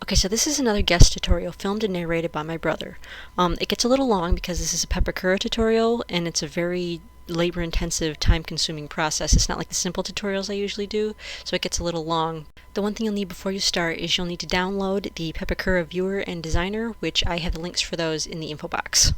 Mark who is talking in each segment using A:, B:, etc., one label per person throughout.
A: Okay, so this is another guest tutorial filmed and narrated by my brother. It gets a little long because this is a Pepakura tutorial and it's a very labor-intensive, time-consuming process. It's not like the simple tutorials I usually do, so it gets a little long. The one thing you'll need before you start is you'll need to download the Pepakura Viewer and Designer, which I have the links for those in the info box.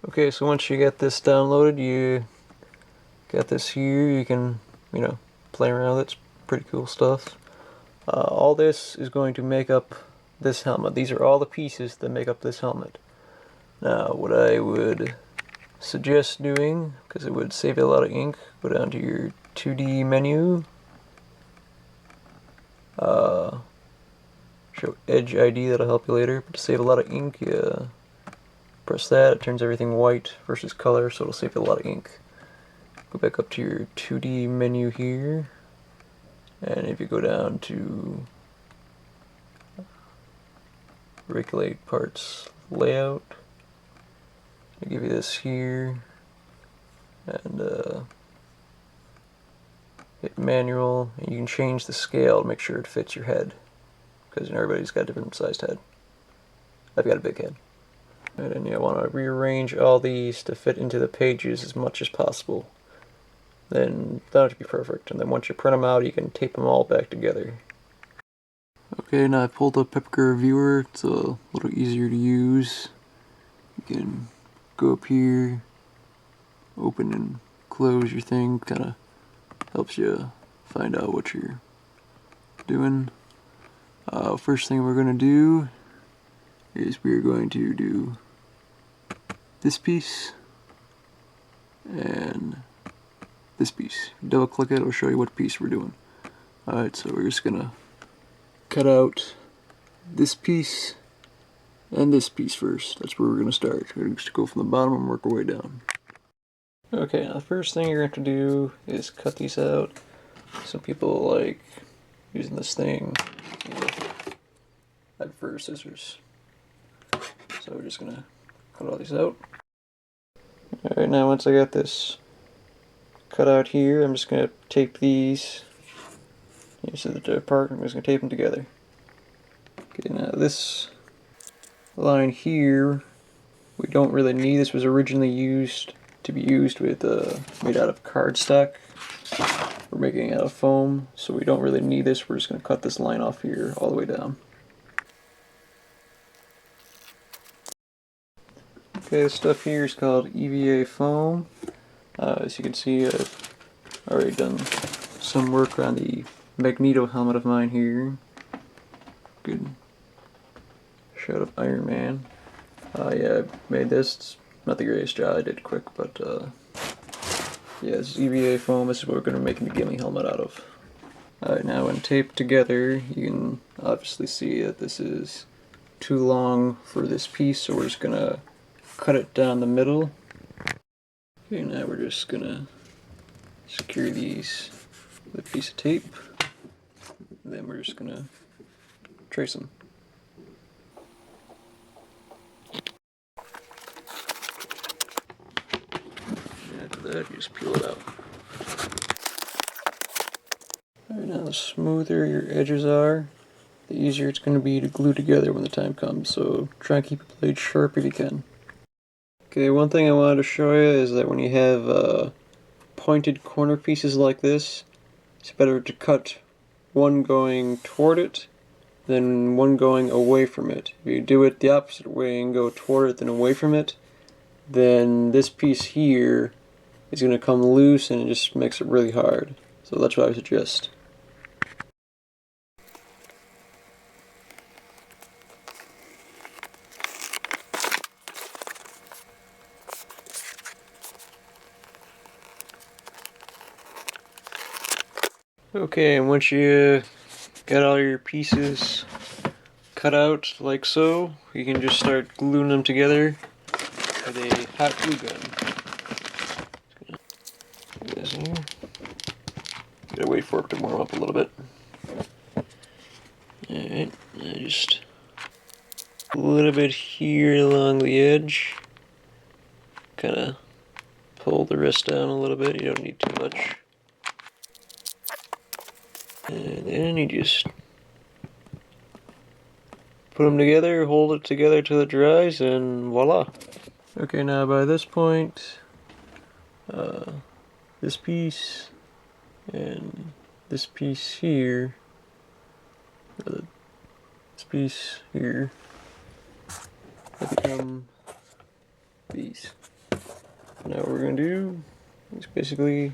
B: Okay, so once you get this downloaded, you got this here, you can, play around with it. It's pretty cool stuff. All this is going to make up this helmet. These are all the pieces that make up this helmet. Now, what I would suggest doing, because it would save you a lot of ink, go down to your 2D menu, show Edge ID, that'll help you later, but to save a lot of ink, press that, it turns everything white versus color, so it'll save you a lot of ink. Go back up to your 2D menu here, and if you go down to regulate parts layout, I give you this here, and hit manual, and you can change the scale to make sure it fits your head, because everybody's got a different sized head. I've got a big head. And you want to rearrange all these to fit into the pages as much as possible. Then that'll be perfect, and then once you print them out, you can tape them all back together. Okay, now I pulled up Pepakura Viewer. It's a little easier to use. You can go up here, open and close your thing. Kind of helps you find out what you're doing. First thing we're going to do is we're going to do this piece and this piece. Double click it, it'll show you what piece we're doing. Alright, so we're just gonna cut out this piece and this piece first. That's where we're gonna start. We're gonna just go from the bottom and work our way down. Okay, now the first thing you're going to do is cut these out. Some people like using this thing. I prefer scissors. So we're just gonna cut all these out. Alright, now once I got this cut out here, I'm just gonna tape these. You see the part, I'm just gonna tape them together. Okay, now this line here, we don't really need. This was originally used to be used with made out of cardstock. We're making it out of foam, so we don't really need this. We're just gonna cut this line off here all the way down. Okay, this stuff here is called EVA foam. As you can see, I've already done some work on the Magneto helmet of mine here. Good shot of Iron Man. Yeah, I made this. It's not the greatest job. I did quick, but yeah, this is EVA foam. This is what we're going to make the Gimli helmet out of. Alright, now when taped together, you can obviously see that this is too long for this piece, so we're just going to cut it down the middle. Okay, now we're just gonna secure these with a piece of tape. And then we're just gonna trace them. And after that, you just peel it out. Alright, now the smoother your edges are, the easier it's going to be to glue together when the time comes. So try and keep your blade sharp if you can. Okay, one thing I wanted to show you is that when you have pointed corner pieces like this, it's better to cut one going toward it than one going away from it. If you do it the opposite way and go toward it then away from it, then this piece here is going to come loose and it just makes it really hard. So that's what I suggest. Okay, and once you got all your pieces cut out like so, you can just start gluing them together with a hot glue gun. Put this in here. Gotta wait for it to warm up a little bit. Alright, just a little bit here along the edge. Kinda pull the rest down a little bit, you don't need too much. And then you just put them together, hold it together till it dries, and voila. Okay, now by this point, this piece and this piece here, this piece here, they become these. Now what we're going to do is basically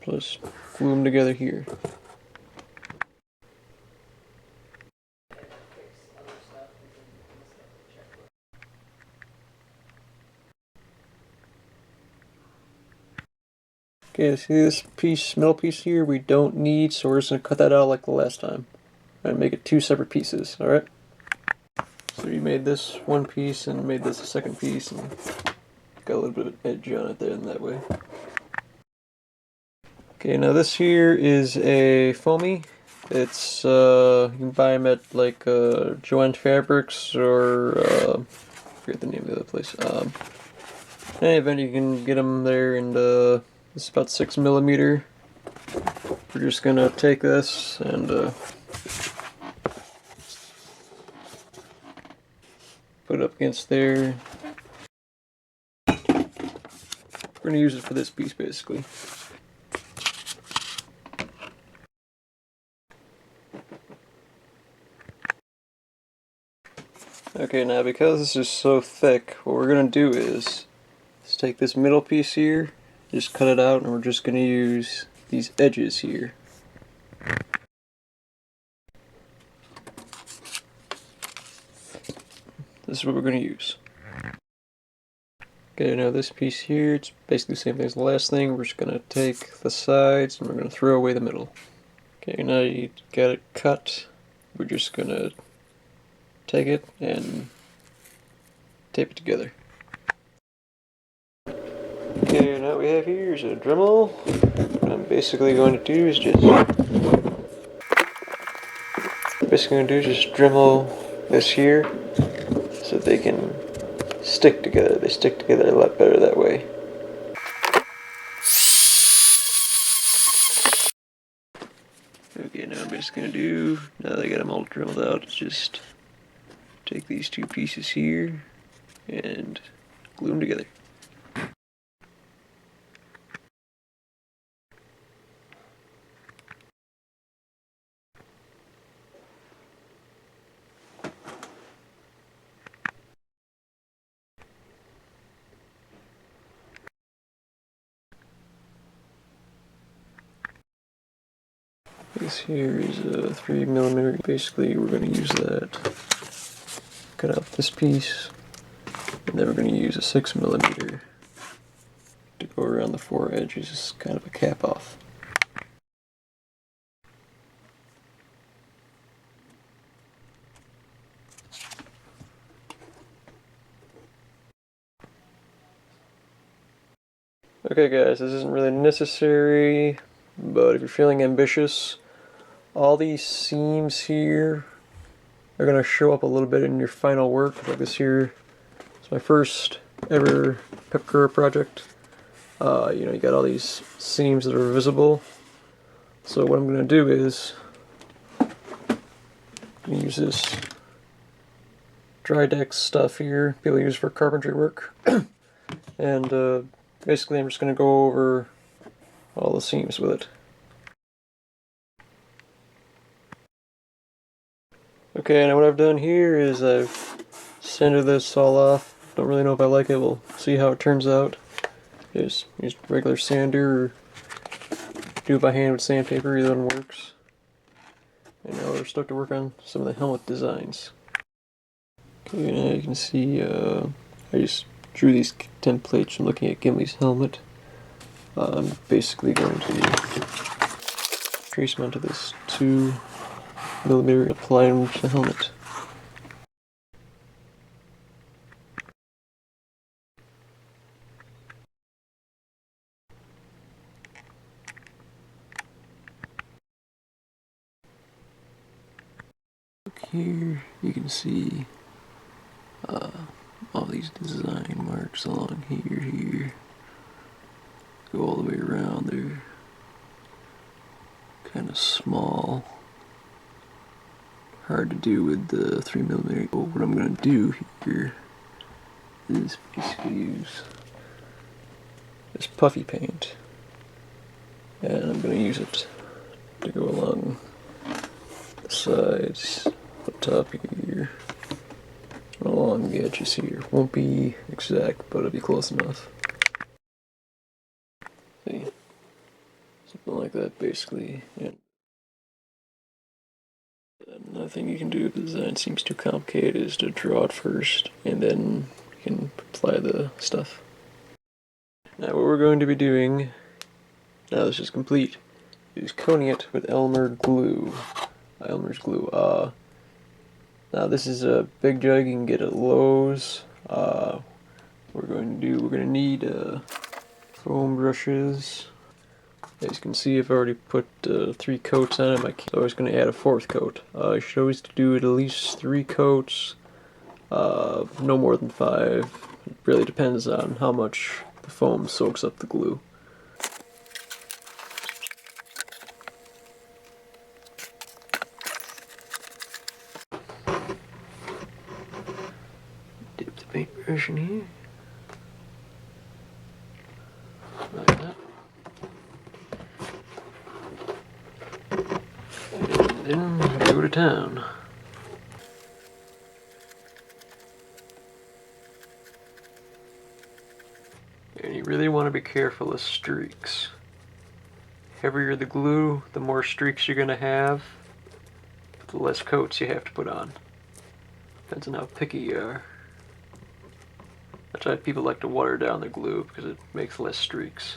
B: just glue them together here. Okay, see this piece, middle piece here, we don't need, so we're just going to cut that out like the last time. And make it two separate pieces, alright? So you made this one piece and made this a second piece, and got a little bit of edge on it there in that way. Okay, now this here is a foamy. It's, you can buy them at like Joann Fabrics or, I forget the name of the other place. In any event, you can get them there, and it's about 6mm. We're just gonna take this and put it up against there. We're gonna use it for this piece basically. Okay, now because this is so thick, what we're gonna do is let's take this middle piece here, just cut it out, and we're just gonna use these edges here. This is what we're going to use. Okay, now this piece here, it's basically the same thing as the last thing. We're just going to take the sides and we're going to throw away the middle. Okay, now you got it cut. We're just going to take it and tape it together. Okay, now what we have here is a Dremel. What I'm basically going to do is just Dremel this here so they can stick together. They stick together a lot better that way. Okay, now I'm just gonna do, now that I got them all drilled out, is just take these two pieces here and glue them together. This here is a 3mm. Basically, we're going to use that. Cut out this piece, and then we're going to use a 6mm to go around the four edges, as kind of a cap off. Okay, guys, this isn't really necessary, but if you're feeling ambitious, all these seams here are going to show up a little bit in your final work. Like this here is my first ever Pepakura project. You got all these seams that are visible. So what I'm going to do is use this dry deck stuff here, people use for carpentry work, and basically I'm just going to go over all the seams with it. Okay, now what I've done here is I've sanded this all off. Don't really know if I like it. We'll see how it turns out. Just use regular sander or do it by hand with sandpaper. Either one works. And now we're stuck to work on some of the helmet designs. Okay, now you can see I just drew these templates from looking at Gimli's helmet. I'm basically going to trace them onto this 2mm and apply them to the helmet. Here you can see all these design marks along here, go all the way around. They're kind of small, hard to do with the 3mm. But what I'm going to do here is basically use this puffy paint, and I'm going to use it to go along the sides, the top here, and along the edges here. Won't be exact, but it'll be close enough. See? Something like that, basically. And another thing you can do if the design seems too complicated is to draw it first, and then you can apply the stuff. Now what we're going to be doing, now this is complete, is coating it with Elmer's glue. Now this is a big jug you can get at Lowe's. We're going to need foam brushes. As you can see, I've already put 3 coats on it. So I was going to add a 4th coat. I should always do at least 3 coats, no more than 5. It really depends on how much the foam soaks up the glue. Dip the paintbrush in here. Like that. And then go to town. And you really want to be careful of streaks. Heavier the glue, the more streaks you're going to have, the less coats you have to put on. Depends on how picky you are. That's why people like to water down their glue, because it makes less streaks.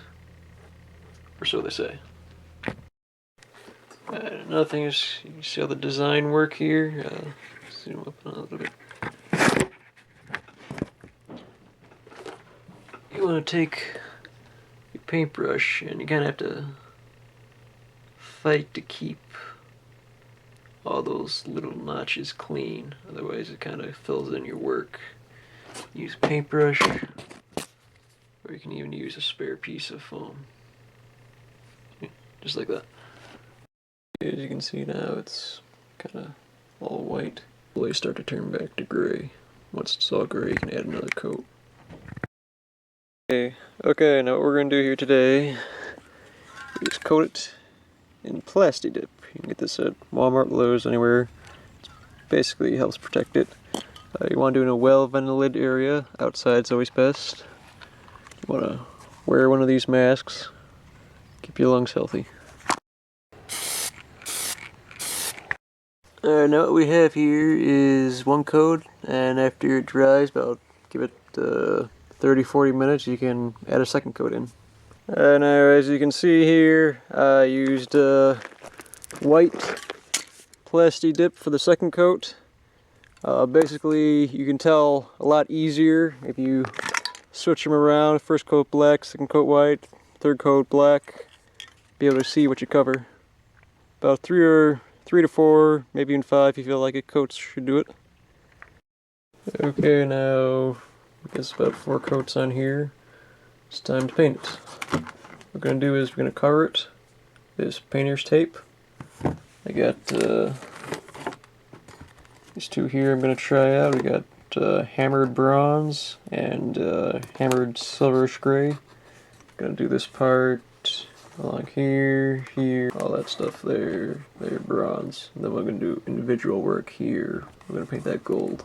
B: Or so they say. Another thing is, you can see how the design work here. Zoom up a little bit. You want to take your paintbrush and you kind of have to fight to keep all those little notches clean, otherwise it kind of fills in your work. Use a paintbrush, or you can even use a spare piece of foam. Just like that. As you can see now, it's kind of all white. They start to turn back to gray. Once it's all gray, you can add another coat. Okay, now what we're going to do here today is coat it in Plasti Dip. You can get this at Walmart, Lowe's, anywhere. It basically helps protect it. You want to do it in a well-ventilated area. Outside's always best. You want to wear one of these masks. Keep your lungs healthy. Alright, now what we have here is one coat, and after it dries, about give it 30-40 minutes, you can add a second coat in. Now as you can see here, I used white Plasti Dip for the second coat. Basically, you can tell a lot easier if you switch them around. First coat black, second coat white, third coat black. Be able to see what you cover. About 3 to 4, maybe even 5 if you feel like it. Coats should do it. Okay, now I guess about 4 coats on here. It's time to paint it. What we're going to do is we're going to cover it with this painter's tape. I got these 2 here I'm going to try out. We got hammered bronze and hammered silverish gray. Going to do this part along here, all that stuff there, bronze. And then we're going to do individual work here. We're going to paint that gold.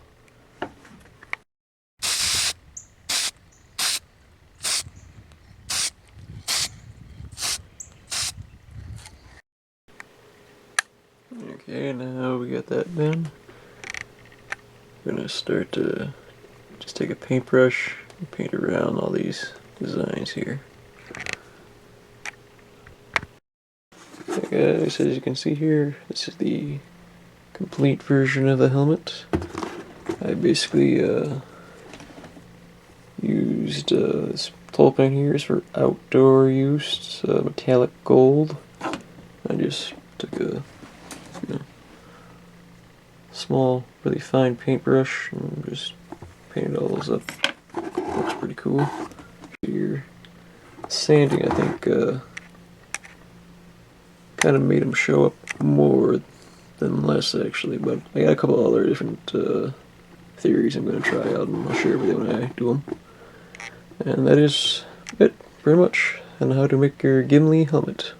B: Okay, now we got that done. We're going to start to just take a paintbrush and paint around all these designs here. Okay guys, as you can see here, this is the complete version of the helmet. I basically used this tool paint here is for outdoor use. It's metallic gold. I just took a small, really fine paintbrush and just painted all those up. Looks pretty cool. Here, sanding, I think, kind of made them show up more than less, actually, but I got a couple other different theories I'm going to try out, and I'll share with you when I do them. And that is it, pretty much, on how to make your Gimli helmet.